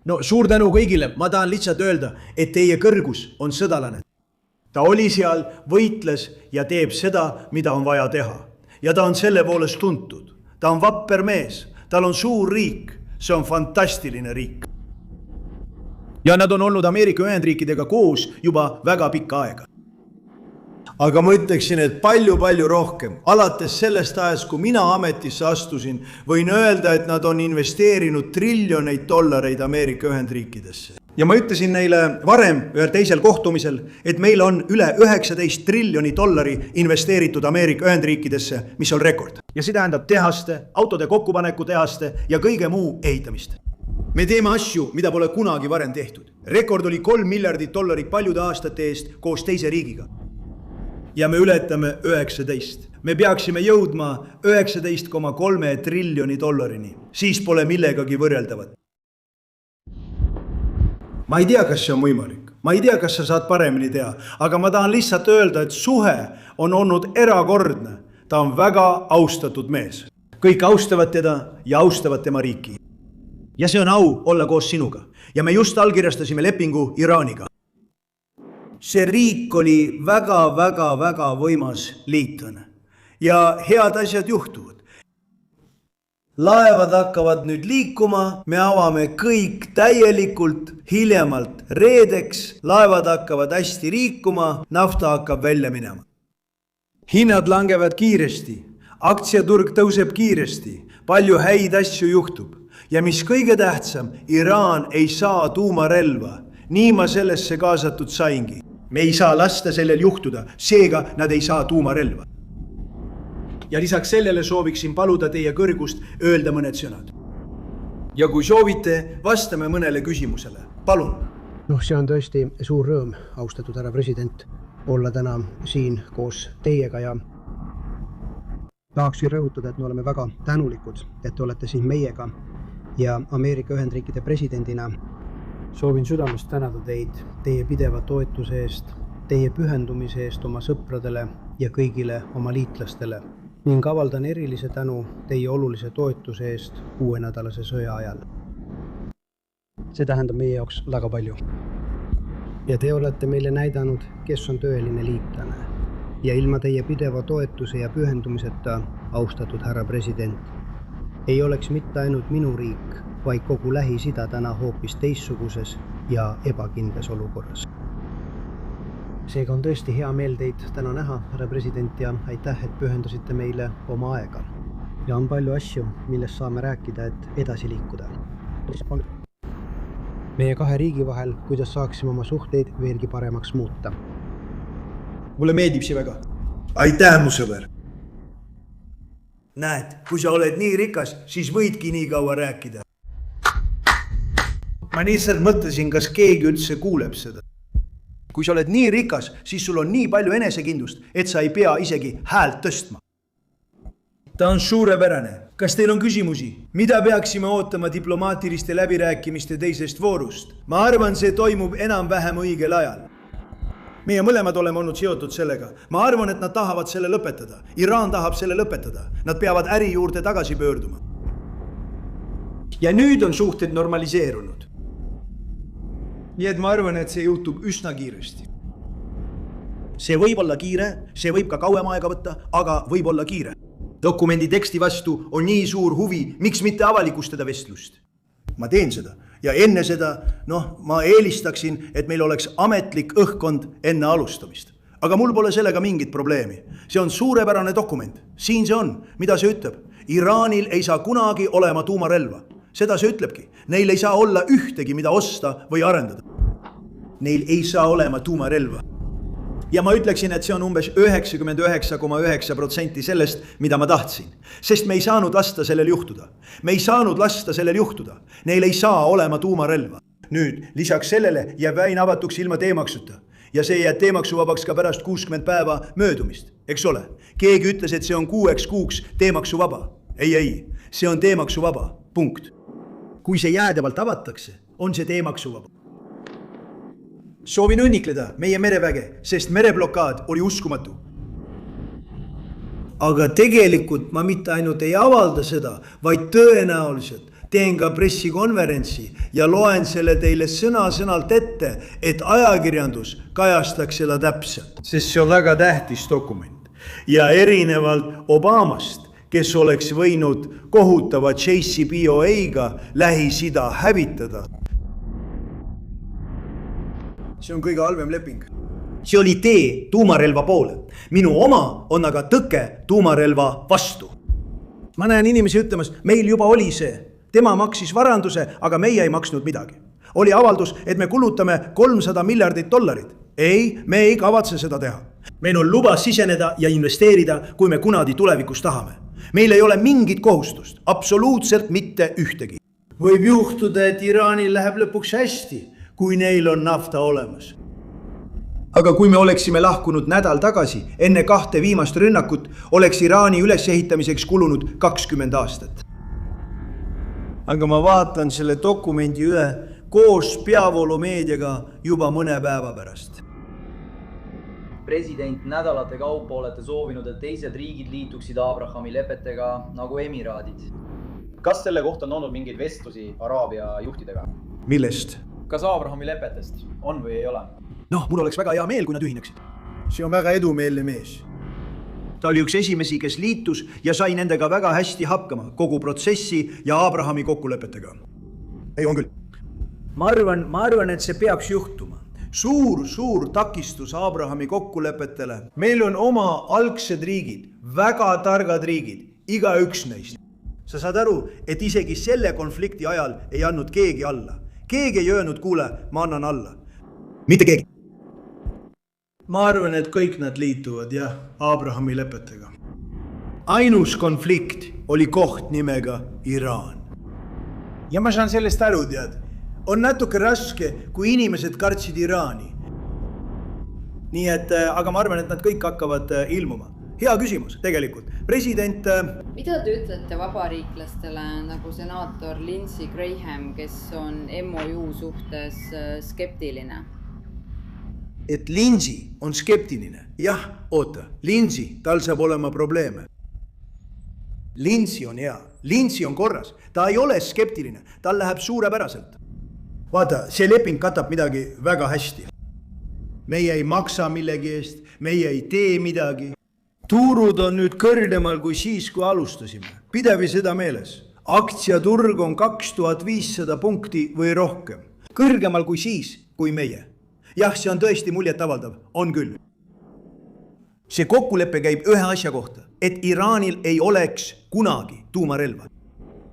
No suur tänu kõigile, ma tahan lihtsalt öelda, et teie kõrgus on sõdalane. Ta oli seal, võitles ja teeb seda, mida on vaja teha. Ja ta on selle poolest tuntud. Ta on vapper mees, tal on suur riik, see on fantastiline riik. Ja nad on olnud Ameerika Ühendriikidega koos juba väga pikka aega. Aga ma ütleksin, et palju rohkem. Alates sellest ajast, kui mina ametisse astusin, võin öelda, et nad on investeerinud triljoneid dollareid Ameerika Ühendriikidesse. Ja ma ütlesin neile varem ühel teisel kohtumisel, et meil on üle 19 triljoni dollari investeeritud Ameerika Ühendriikidesse, mis on rekord. Ja see tähendab tehaste, autode kokkupaneku tehaste ja kõige muu ehitamist. Me teeme asju, mida pole kunagi varem tehtud. Rekord oli $3 miljardit paljude aastate eest koos teise riigiga. Ja me ületame 19. Me peaksime jõudma 19,3 triljoni dollarini. Siis pole millegagi võrreldavat. Ma ei tea, kas see on võimalik. Ma ei tea, kas sa saad paremini teha. Aga ma tahan lihtsalt öelda, et suhe on olnud erakordne. Ta on väga austatud mees. Kõik austavad teda ja austavad tema riiki. Ja see on au olla koos sinuga. Ja me just allkirjastasime lepingu Iraaniga. See riik oli väga võimas liitlane. Ja head asjad juhtuvad. Laevad hakkavad nüüd liikuma, me avame kõik täielikult, hiljemalt reedeks, laevad hakkavad hästi liikuma, nafta hakkab välja minema. Hinnad langevad kiiresti, aktsiaturg tõuseb kiiresti, palju häid asju juhtub. Ja mis kõige tähtsam, Iraan ei saa tuumarelva, nii ma sellesse kaasatud saingi. Me ei saa lasta sellel juhtuda, seega nad ei saa tuumarelva. Ja lisaks sellele sooviksin paluda teie kõrgust öelda mõned sõnad. Ja kui soovite, vastame mõnele küsimusele. Palun. See on tõesti suur rõõm, austatud härra president, olla täna siin koos teiega ja tahaksin rõhutada, et me oleme väga tänulikud, et olete siin meiega ja Ameerika Ühendriikide presidendina. Soovin südamest tänada teid teie pideva toetuse eest, teie pühendumise eest oma sõpradele ja kõigile oma liitlastele ning avaldan erilise tänu teie olulise toetuse eest 6-nädalase sõja ajal. See tähendab meie jaoks väga palju. Ja te olete meile näidanud, kes on tõeline liitlane. Ja ilma teie pideva toetuse ja pühendumiseta, austatud härra president, ei oleks mitte ainult minu riik, vaid kogu Lähis-Ida täna hoopis teistsuguses ja ebakindlas olukorras. Seega on tõesti hea meel teid täna näha, härra president, ja aitäh, et pühendusite meile oma aega. Ja on palju asju, millest saame rääkida, et edasi liikuda. Meie kahe riigi vahel, kuidas saaksime oma suhteid veelgi paremaks muuta. Mulle meeldib see väga. Aitäh, mu sõber. Näed, kui sa oled nii rikas, siis võidki nii kaua rääkida. Ma lihtsalt mõtlesin, kas keegi üldse kuuleb seda. Kui sa oled nii rikas, siis sul on nii palju enesekindlust, et sa ei pea isegi häält tõstma. Ta on suurepärane. Kas teil on küsimusi? Mida peaksime ootama diplomaatiliste läbirääkimiste teisest voorust? Ma arvan, see toimub enam-vähem õigel ajal. Meie mõlemad oleme olnud seotud sellega. Ma arvan, et nad tahavad selle lõpetada. Iraan tahab selle lõpetada. Nad peavad äri juurde tagasi pöörduma. Ja nüüd on suhted normaliseerunud. Nii et ma arvan, et see juhtub üsna kiiresti. See võib olla kiire, see võib ka kauem aega võtta, aga võib olla kiire. Dokumendi teksti vastu on nii suur huvi, miks mitte avalikustada vestlust. Ma teen seda. Ja enne seda, ma eelistaksin, et meil oleks ametlik õhkkond enne alustamist. Aga mul pole sellega mingit probleemi. See on suurepärane dokument. Siin see on. Mida see ütleb? Iraanil ei saa kunagi olema tuumarelva. Seda see ütlebki. Neil ei saa olla ühtegi, mida osta või arendada. Neil ei saa olema tuumarelva. Ja ma ütleksin, et see on umbes 99,9% sellest, mida ma tahtsin. Sest me ei saanud lasta sellel juhtuda. Me ei saanud lasta sellel juhtuda. Neil ei saa olema tuumarelva. Nüüd, lisaks sellele jääb väin avatuks ilma teemaksuta. Ja see jääb teemaksuvabaks ka pärast 60 päeva möödumist. Eks ole? Keegi ütles, et see on 6 kuuks teemaksuvaba. Ei, see on teemaksuvaba. Punkt. Kui see jäädavalt avatakse, on see teemaksuvaba. Soovin õnnikleda meie mereväge, sest mereblokaad oli uskumatu. Aga tegelikult ma mitte ainult ei avalda seda, vaid tõenäoliselt teen ka pressikonverentsi ja loen selle teile sõna-sõnalt ette, et ajakirjandus kajastaks seda täpselt. Sest see on väga tähtis dokument. Ja erinevalt Obamast, kes oleks võinud kohutava JCPOA-ga Lähis-Ida hävitada. See on kõige halvem leping. See oli tee tuumarelva poole. Minu oma on aga tõke tuumarelva vastu. Ma näen inimesi ütlemas, meil juba oli see. Tema maksis varanduse, aga meie ei maksnud midagi. Oli avaldus, et me kulutame $300 miljardit. Ei, me ei kavatse seda teha. Meil on luba siseneda ja investeerida, kui me kunagi tulevikus tahame. Meil ei ole mingit kohustust, absoluutselt mitte ühtegi. Võib juhtuda, et Iraanil läheb lõpuks hästi, kui neil on nafta olemas. Aga kui me oleksime lahkunud nädal tagasi, enne 2 viimast rünnakut, oleks Iraani ülesehitamiseks kulunud 20 aastat. Aga ma vaatan selle dokumendi üle koos peavoolumeediaga juba mõne päeva pärast. President, nädalate kaupa olete soovinud, et teised riigid liituksid Abrahami lepetega nagu Emiraadid. Kas selle kohta on olnud mingeid vestlusi Araabia juhtidega? Millest? Kas Abrahami lepetest on või ei ole? Mul oleks väga hea meel, kui nad ühineksid. See on väga edumeelne mees. Ta oli üks esimesi, kes liitus ja sai nendega väga hästi hakkama kogu protsessi ja Abrahami kokkulepetega. Ei, on küll. Ma arvan, et see peaks juhtuma. Suur takistus Abrahami kokkulepetele. Meil on oma algsed riigid, väga targad riigid, iga üks neist. Sa saad aru, et isegi selle konflikti ajal ei andnud keegi alla. Keegi ei öelnud, kuule, ma annan alla. Mitte keegi. Ma arvan, et kõik nad liituvad, Abrahami lepetega. Ainus konflikt oli koht nimega Iraan. Ja ma saan sellest aru, tead. On natuke raske, kui inimesed kartsid Iraani. Nii et, aga ma arvan, et nad kõik hakkavad ilmuma. Hea küsimus, tegelikult. President... Mida te ütlete vabariiklastele nagu senaator Lindsey Graham, kes on MOU suhtes skeptiline? Et Lindsey on skeptiline. Jah, oota. Lindsey, tal saab olema probleeme. Lindsey on hea. Lindsey on korras. Ta ei ole skeptiline. Tal läheb suurepäraselt. Vaata, see leping katab midagi väga hästi. Meie ei maksa millegi eest. Meie ei tee midagi. Tuurud on nüüd kõrgemal kui siis, kui alustasime. Pidevi seda meeles. Aktsiaturg on 2500 punkti või rohkem. Kõrgemal kui siis, kui meie. Jah, see on tõesti muljet avaldav. On küll. See kokkulepe käib ühe asja kohta, et Iraanil ei oleks kunagi tuumarelva.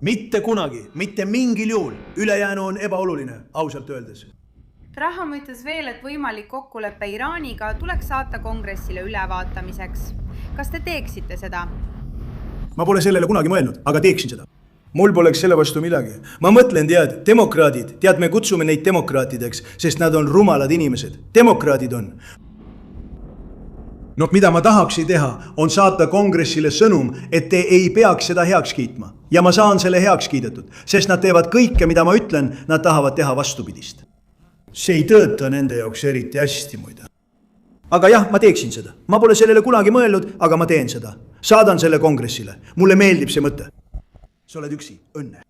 Mitte kunagi, mitte mingil juhul. Ülejäänu on ebaoluline, ausalt öeldes. Graham ütles veel, et võimalik kokkulepe Iraaniga tuleks saata kongressile ülevaatamiseks. Kas te teeksite seda? Ma pole sellele kunagi mõelnud, aga teeksin seda. Mul poleks selle vastu midagi. Ma mõtlen, demokraadid, me kutsume neid demokraatideks, sest nad on rumalad inimesed. Demokraadid on. Mida ma tahaksin teha, on saata kongressile sõnum, et te ei peaks seda heaks kiitma. Ja ma saan selle heaks kiidetud, sest nad teevad kõike, mida ma ütlen, nad tahavad teha vastupidist. See ei tööta nende jaoks eriti hästi muide. Aga jah, ma teeksin seda. Ma pole sellele kunagi mõelnud, aga ma teen seda. Saadan selle kongressile. Mulle meeldib see mõte. Sa oled üksi, õnne.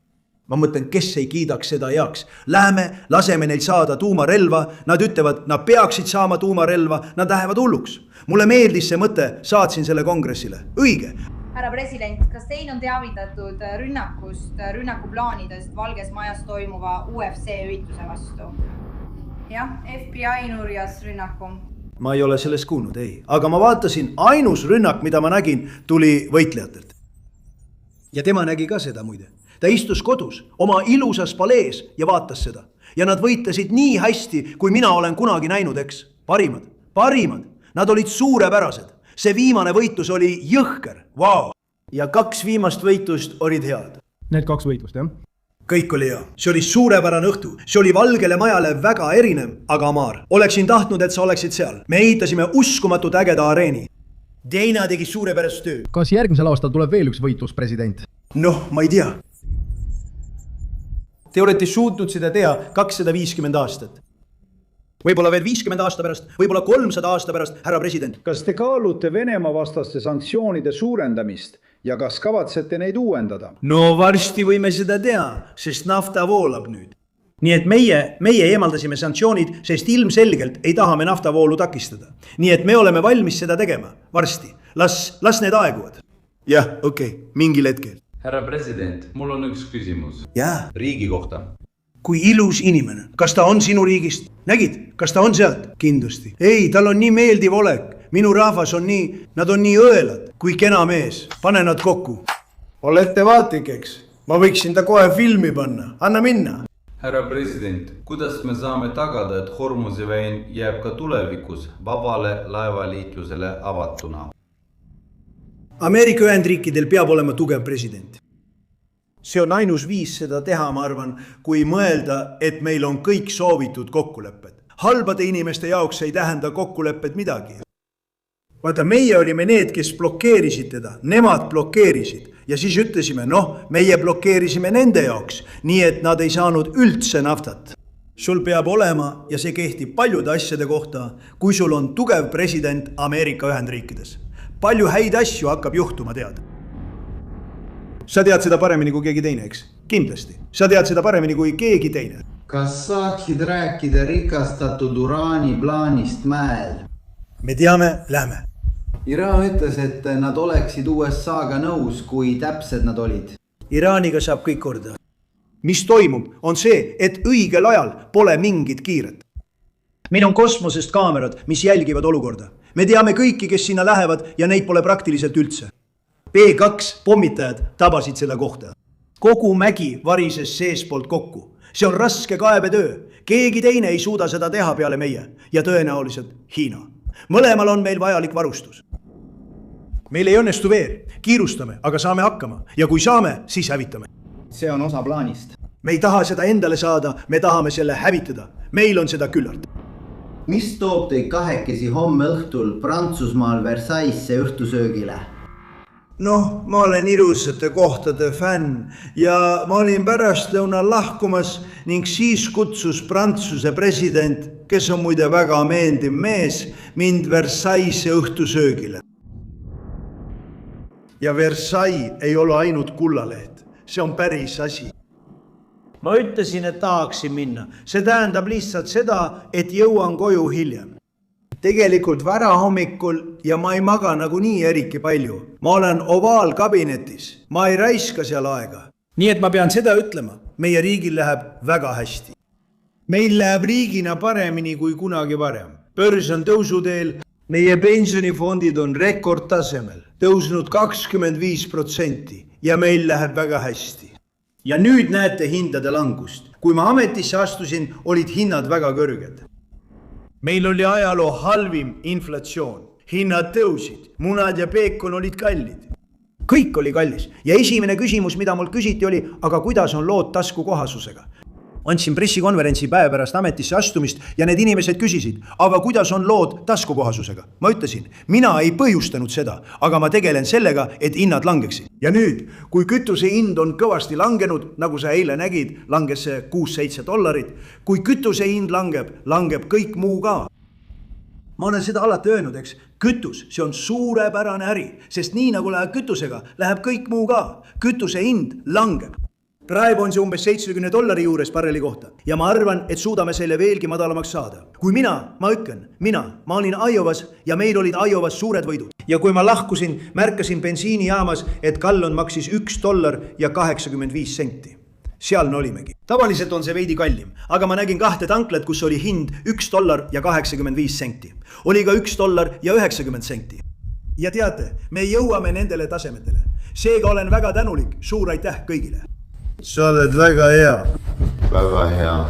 Ma mõtlen, kes ei kiidaks seda heaks. Läheme, laseme neil saada tuumarelva. Nad ütlevad, nad peaksid saama tuumarelva. Nad lähevad hulluks. Mulle meeldis see mõte, saatsin selle kongressile. Õige. Härra president, kas teil on teavitatud rünnakuplaanidest Valges Majas toimuva UFC ürituse vastu? Jah, FBI nurjas rünnaku. Ma ei ole sellest kuulnud, ei. Aga ma vaatasin, ainus rünnak, mida ma nägin, tuli võitlejatelt. Ja tema nägi ka seda muide. Ta istus kodus, oma ilusas palees ja vaatas seda. Ja nad võitlesid nii hästi, kui mina olen kunagi näinud, eks. Parimad. Nad olid suurepärased. See viimane võitlus oli jõhker. Wow. Ja 2 viimast võitlust olid head. Need 2 võitlust, jah? Kõik oli hea. See oli suurepärane õhtu. See oli Valgele Majale väga erinev, aga Amar. Oleksin tahtnud, et sa oleksid seal. Me ehitasime uskumatut ägeda areeni. Deina tegi suurepärast töö. Kas järgmisel aastal tuleb veel üks võitlus, president? Ma ei tea. Te olete suutnud seda teha 250 aastat. Võib-olla veel 50 aasta pärast, võib-olla 300 aasta pärast, härra president. Kas te kaalute Venemaa vastaste sanktsioonide suurendamist ja kas kavatsete neid uuendada? no varsti võime seda teha, sest nafta voolab nüüd. nii et meie eemaldasime sanktsioonid, sest ilmselgelt ei taha me naftavoolu takistada. nii et me oleme valmis seda tegema varsti. Las need aeguvad. jah, okei, mingil hetkel. Härra president, mul on üks küsimus. Jaa. Riigi kohta. Kui ilus inimene. Kas ta on sinu riigist? Nägid, kas ta on sealt? Kindlasti. Ei, tal on nii meeldiv olek. Minu rahvas on nii, nad on nii õelad. Kui kena mees. Pane nad kokku. Olete vaatlik, eks? Ma võiksin ta kohe filmi panna. Anna minna. Härra president, kuidas me saame tagada, et Hormuzi väin jääb ka tulevikus vabale laevaliitlusele avatuna? Ameerika Ühendriikidel peab olema tugev president. See on ainus viis seda teha, ma arvan, kui mõelda, et meil on kõik soovitud kokkulepped. Halbade inimeste jaoks ei tähenda kokkulepped midagi. Vaata, meie olime need, kes blokeerisid teda. Nemad blokeerisid. Ja siis ütlesime, meie blokeerisime nende jaoks, nii et nad ei saanud üldse naftat. Sul peab olema, ja see kehtib paljude asjade kohta, kui sul on tugev president Ameerika Ühendriikides. Palju häid asju hakkab juhtuma, tead. Sa tead seda paremini kui keegi teine, eks? Kindlasti. Sa tead seda paremini kui keegi teine. Kas saaksid rääkida rikastatud uraani plaanist mäel? Me teame, lähme. Iraan ütles, et nad oleksid USA-ga nõus, kui täpsed nad olid. Iraaniga saab kõik korda. Mis toimub, on see, et õigel ajal pole mingit kiiret. Meil on kosmosest kaamerad, mis jälgivad olukorda. Me teame kõiki, kes sinna lähevad ja neid pole praktiliselt üldse. B2 pommitajad tabasid seda kohta. Kogu mägi varises seespoolt kokku. See on raske kaebetöö. Keegi teine ei suuda seda teha peale meie ja tõenäoliselt Hiina. Mõlemal on meil vajalik varustus. Meil ei õnnestu veel. Kiirustame, aga saame hakkama. Ja kui saame, siis hävitame. See on osa plaanist. Me ei taha seda endale saada, me tahame selle hävitada. Meil on seda küllalt. Mis toob teid kahekesi homme õhtul Prantsusmaal Versaillesse õhtusöögile? Ma olen ilusate kohtade fänn ja ma olin pärastlõunal lahkumas ning siis kutsus Prantsuse president, kes on muide väga meeldiv mees, mind Versaillesse õhtusöögile. Ja Versailles ei ole ainult kullaleht, see on päris asi. Ma ütlesin, et tahaksin minna. See tähendab lihtsalt seda, et jõuan koju hiljem. Tegelikult varahommikul ja ma ei maga nagu nii eriti palju. Ma olen ovaalkabinetis. Ma ei raiska seal aega. Nii et ma pean seda ütlema. Meie riigil läheb väga hästi. Meil läheb riigina paremini kui kunagi varem. Börs on tõusuteel. Meie pensionifondid on rekordtasemel. Tõusnud 25% ja meil läheb väga hästi. Ja nüüd näete hindade langust. Kui ma ametisse astusin, olid hinnad väga kõrged. Meil oli ajaloo halvim inflatsioon. Hinnad tõusid, munad ja peekon olid kallid. Kõik oli kallis. Ja esimene küsimus, mida mul küsiti oli, aga kuidas on lood taskukohasusega? Andsin pressikonverentsi päev pärast ametisse astumist ja need inimesed küsisid, aga kuidas on lood taskukohasusega? Ma ütlesin, mina ei põhjustanud seda, aga ma tegelen sellega, et hinnad langeksid. Ja nüüd, kui kütuse hind on kõvasti langenud, nagu sa eile nägid, langes see $6-7. Kui kütuse hind langeb kõik muu ka. Ma olen seda alati öelnud, eks, kütus, see on suurepärane äri, sest nii nagu läheb kütusega, läheb kõik muu ka. Kütuse hind langeb. Praegu on see umbes $70 juures barreli kohta ja ma arvan, et suudame selle veelgi madalamaks saada. Kui ma olin Iowas ja meil olid Iowas suured võidud. Ja kui ma lahkusin, märkasin bensiinijaamas, et gallon maksis $1.85. Seal me olimegi. Tavaliselt on see veidi kallim, aga ma nägin 2 tanklat, kus oli hind $1.85. Oli ka $1.90. Ja teate, me jõuame nendele tasemetele. Seega olen väga tänulik, suur aitäh kõigile. Sa oled väga hea. Väga hea.